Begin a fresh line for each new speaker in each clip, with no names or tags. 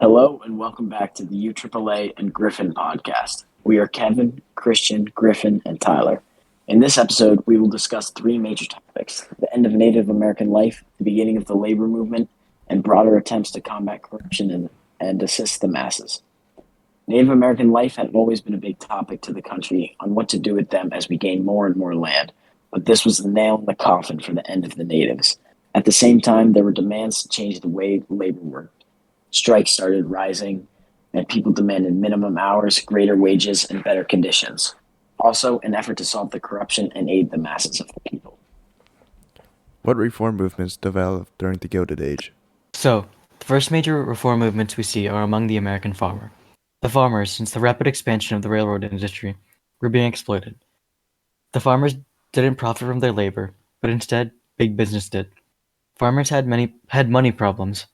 Hello and welcome back to the UAAA and Griffin podcast. We are Kevin, Christian, Griffin, and Tyler. In this episode, we will discuss three major topics: the end of Native American life, the beginning of the labor movement, and broader attempts to combat corruption and assist the masses. Native American life had always been a big topic to the country on what to do with them as we gained more and more land, but this was the nail in the coffin for the end of the natives. At the same time, there were demands to change the way labor worked. Strikes started rising, and people demanded minimum hours, greater wages, and better conditions. Also, an effort to solve the corruption and aid the masses of the people.
What reform movements developed during the Gilded Age?
So, the first major reform movements we see are among the American farmer. The farmers, since the rapid expansion of the railroad industry, were being exploited. The farmers didn't profit from their labor, but instead, big business did. Farmers had money problems,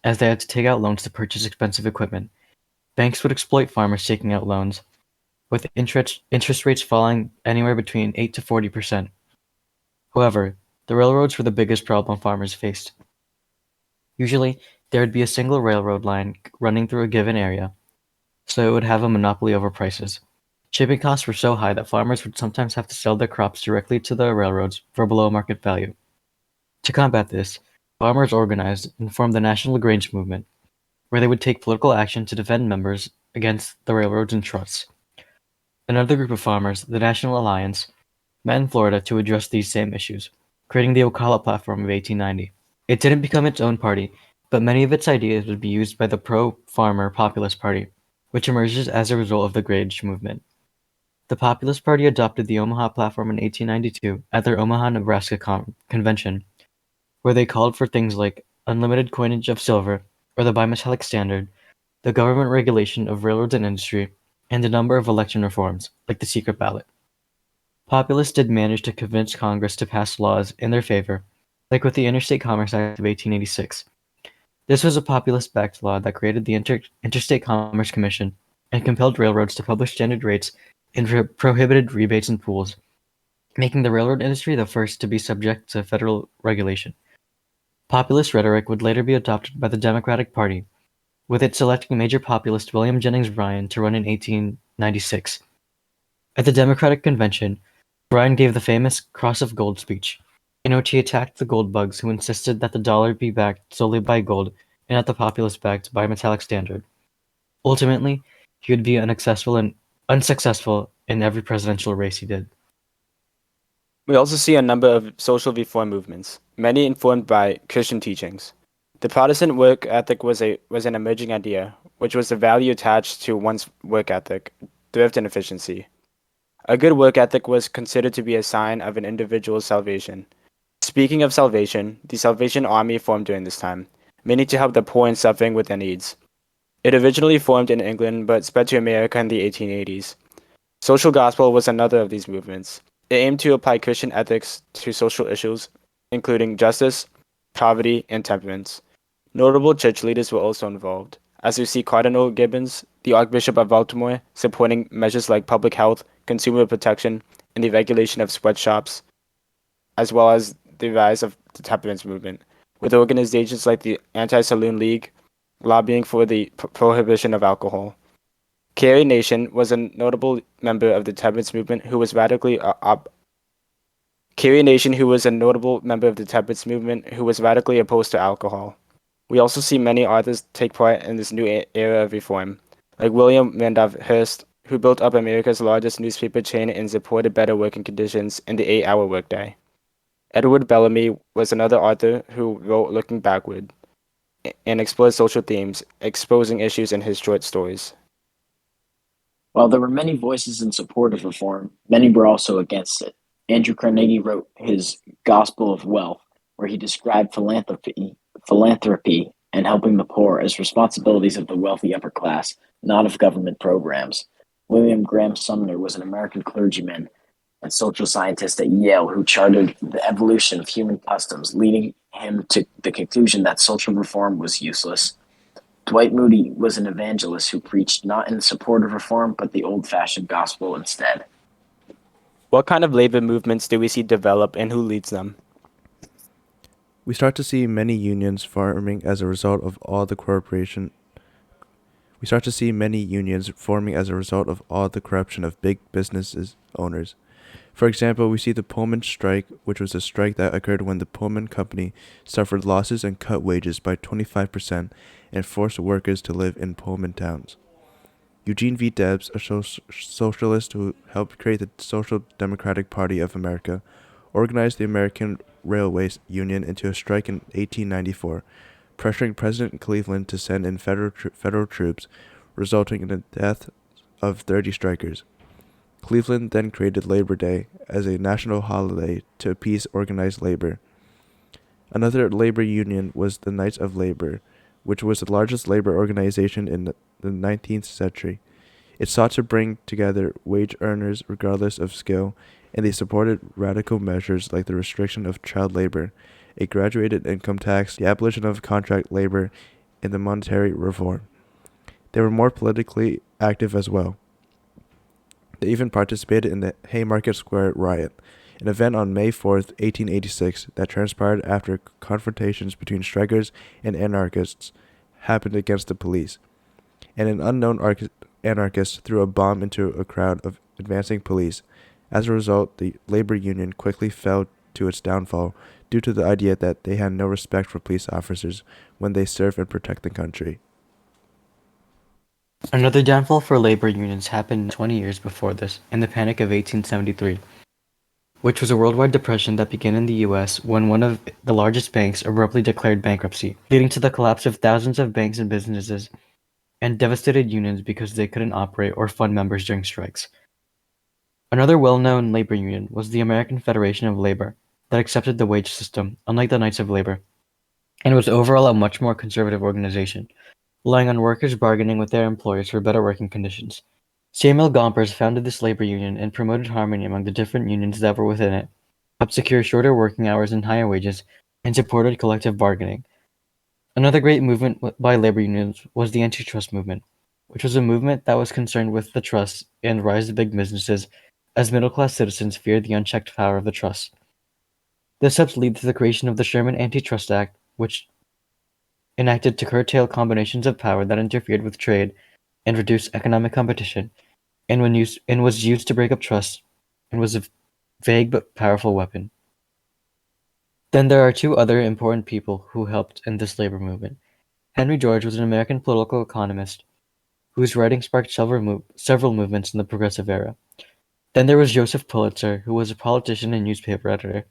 as they had to take out loans to purchase expensive equipment. Banks would exploit farmers taking out loans, with interest rates falling anywhere between 8 to 40%. However, the railroads were the biggest problem farmers faced. Usually, there would be a single railroad line running through a given area, so it would have a monopoly over prices. Shipping costs were so high that farmers would sometimes have to sell their crops directly to the railroads for below market value. To combat this, farmers organized and formed the National Grange Movement, where they would take political action to defend members against the railroads and trusts. Another group of farmers, the National Alliance, met in Florida to address these same issues, creating the Ocala Platform of 1890. It didn't become its own party, but many of its ideas would be used by the pro-farmer Populist Party, which emerges as a result of the Grange movement. The Populist Party adopted the Omaha Platform in 1892 at their Omaha, Nebraska convention, where they called for things like unlimited coinage of silver, or the bimetallic standard, the government regulation of railroads and industry, and a number of election reforms, like the secret ballot. Populists did manage to convince Congress to pass laws in their favor, like with the Interstate Commerce Act of 1886. This was a populist-backed law that created the Interstate Commerce Commission and compelled railroads to publish standard rates and prohibited rebates and pools, making the railroad industry the first to be subject to federal regulation. Populist rhetoric would later be adopted by the Democratic Party, with it selecting major populist William Jennings Bryan to run in 1896. At the Democratic Convention, Bryan gave the famous Cross of Gold speech, in which he attacked the gold bugs who insisted that the dollar be backed solely by gold and not the populist-backed bimetallic standard. Ultimately, he would be unsuccessful in every presidential race he did.
We also see a number of social reform movements, many informed by Christian teachings. The Protestant work ethic was an emerging idea, which was the value attached to one's work ethic, thrift, and efficiency. A good work ethic was considered to be a sign of an individual's salvation. Speaking of salvation, the Salvation Army formed during this time, meaning to help the poor and suffering with their needs. It originally formed in England but spread to America in the 1880s. Social gospel was another of these movements. It aimed to apply Christian ethics to social issues, including justice, poverty, and temperance. Notable church leaders were also involved, as we see Cardinal Gibbons, the Archbishop of Baltimore, supporting measures like public health, consumer protection, and the regulation of sweatshops, as well as the rise of the temperance movement, with organizations like the Anti-Saloon League lobbying for the prohibition of alcohol. Carrie Nation was a notable member of the temperance movement who was radically opposed to alcohol. We also see many authors take part in this new era of reform, like William Randolph Hearst, who built up America's largest newspaper chain and supported better working conditions in the 8-hour workday. Edward Bellamy was another author who wrote Looking Backward and explored social themes, exposing issues in his short stories.
While there were many voices in support of reform, many were also against it. Andrew Carnegie wrote his Gospel of Wealth, where he described philanthropy and helping the poor as responsibilities of the wealthy upper class, not of government programs. William Graham Sumner was an American clergyman and social scientist at Yale who charted the evolution of human customs, leading him to the conclusion that social reform was useless. Dwight Moody was an evangelist who preached not in support of reform, but the old-fashioned gospel instead.
What kind of labor movements do we see develop and who leads them?
We start to see many unions forming as a result of all the cooperation We start to see many unions forming as a result of all the corruption of big businesses owners. For example, we see the Pullman strike, which was a strike that occurred when the Pullman company suffered losses and cut wages by 25% and forced workers to live in Pullman towns. Eugene V. Debs, a socialist who helped create the Social Democratic Party of America, organized the American Railways Union into a strike in 1894, pressuring President Cleveland to send in federal troops, resulting in the death of 30 strikers. Cleveland then created Labor Day as a national holiday to appease organized labor. Another labor union was the Knights of Labor, which was the largest labor organization in the 19th century. It sought to bring together wage earners regardless of skill, and they supported radical measures like the restriction of child labor, a graduated income tax, the abolition of contract labor, and the monetary reform. They were more politically active as well. They even participated in the Haymarket Square riot, an event on May 4th, 1886, that transpired after confrontations between strikers and anarchists happened against the police, and an unknown anarchist threw a bomb into a crowd of advancing police. As a result, the labor union quickly fell to its downfall due to the idea that they had no respect for police officers when they serve and protect the country.
Another downfall for labor unions happened 20 years before this, in the Panic of 1873, which was a worldwide depression that began in the US when one of the largest banks abruptly declared bankruptcy, leading to the collapse of thousands of banks and businesses, and devastated unions because they couldn't operate or fund members during strikes. Another well-known labor union was the American Federation of Labor, that accepted the wage system, unlike the Knights of Labor, and was overall a much more conservative organization, relying on workers bargaining with their employers for better working conditions. Samuel Gompers founded this labor union and promoted harmony among the different unions that were within it, helped secure shorter working hours and higher wages, and supported collective bargaining. Another great movement by labor unions was the antitrust movement, which was a movement that was concerned with the trusts and rise of big businesses as middle-class citizens feared the unchecked power of the trusts. This helped lead to the creation of the Sherman Antitrust Act, which enacted to curtail combinations of power that interfered with trade and reduce economic competition, and was used to break up trusts, and was a vague but powerful weapon. Then there are two other important people who helped in this labor movement. Henry George was an American political economist whose writing sparked several movements in the Progressive Era. Then there was Joseph Pulitzer, who was a politician and newspaper editor,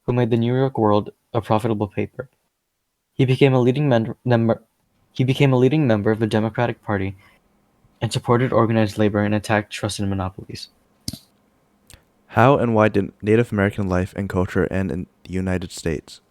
who made the New York World a profitable paper. He became a leading member of the Democratic Party and supported organized labor and attacked trusts and monopolies.
How and why did Native American life and culture end in the United States?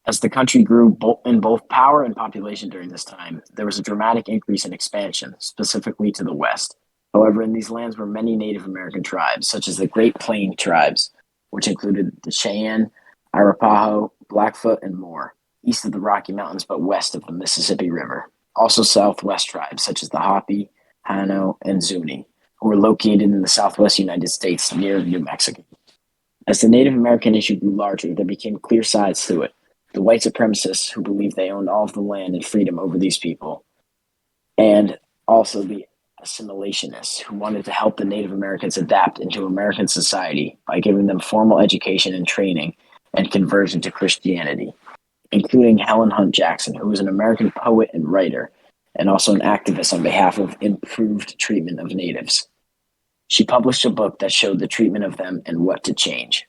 As the country grew in both power and population during this time, there was a dramatic increase in expansion, specifically to the west. However, in these lands were many Native American tribes, such as the Great Plain tribes, which included the Cheyenne, Arapaho, Blackfoot, and more, east of the Rocky Mountains but west of the Mississippi River. Also southwest tribes, such as the Hopi, Hano, and Zuni, who were located in the southwest United States near New Mexico. As the Native American issue grew larger, there became clear sides to it. The white supremacists who believed they owned all of the land and freedom over these people, and also the assimilationists who wanted to help the Native Americans adapt into American society by giving them formal education and training and conversion to Christianity, including Helen Hunt Jackson, who was an American poet and writer, and also an activist on behalf of improved treatment of natives. She published a book that showed the treatment of them and what to change.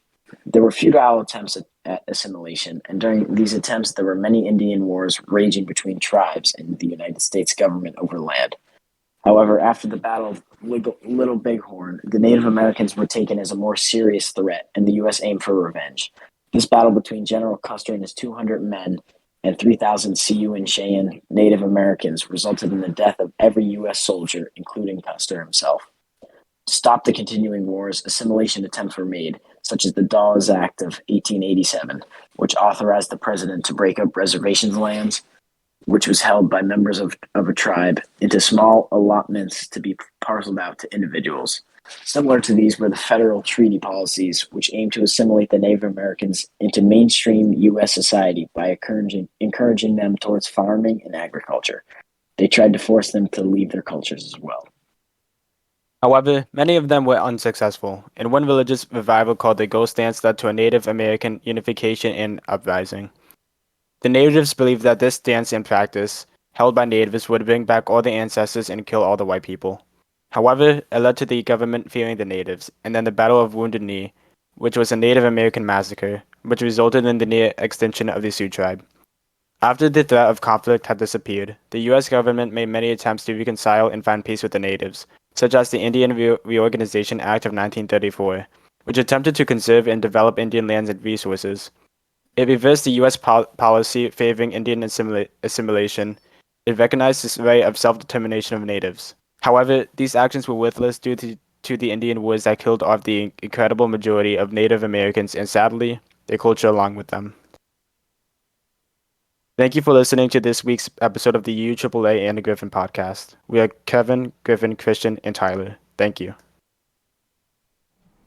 There were futile attempts at assimilation, and during these attempts there were many Indian wars raging between tribes and the United States government over land. However, after the Battle of Little Bighorn, the Native Americans were taken as a more serious threat, and the U.S. aimed for revenge. This battle between General Custer and his 200 men and 3,000 Sioux and Cheyenne Native Americans resulted in the death of every U.S. soldier, including Custer himself. To stop the continuing wars, assimilation attempts were made, such as the Dawes Act of 1887, which authorized the president to break up reservations lands, which was held by members of a tribe, into small allotments to be parceled out to individuals. Similar to these were the federal treaty policies, which aimed to assimilate the Native Americans into mainstream U.S. society by encouraging them towards farming and agriculture. They tried to force them to leave their cultures as well.
However, many of them were unsuccessful, and one religious revival called the Ghost Dance led to a Native American unification and uprising. The natives believed that this dance and practice, held by natives, would bring back all the ancestors and kill all the white people. However, it led to the government fearing the natives, and then the Battle of Wounded Knee, which was a Native American massacre, which resulted in the near extinction of the Sioux tribe. After the threat of conflict had disappeared, the U.S. government made many attempts to reconcile and find peace with the natives, such as the Indian Reorganization Act of 1934, which attempted to conserve and develop Indian lands and resources. It reversed the U.S. policy favoring Indian assimilation. It recognized the right of self-determination of natives. However, these actions were worthless due to the Indian wars that killed off the incredible majority of Native Americans and, sadly, their culture along with them. Thank you for listening to this week's episode of the UAAA and Griffin podcast. We are Kevin, Griffin, Christian, and Tyler. Thank you.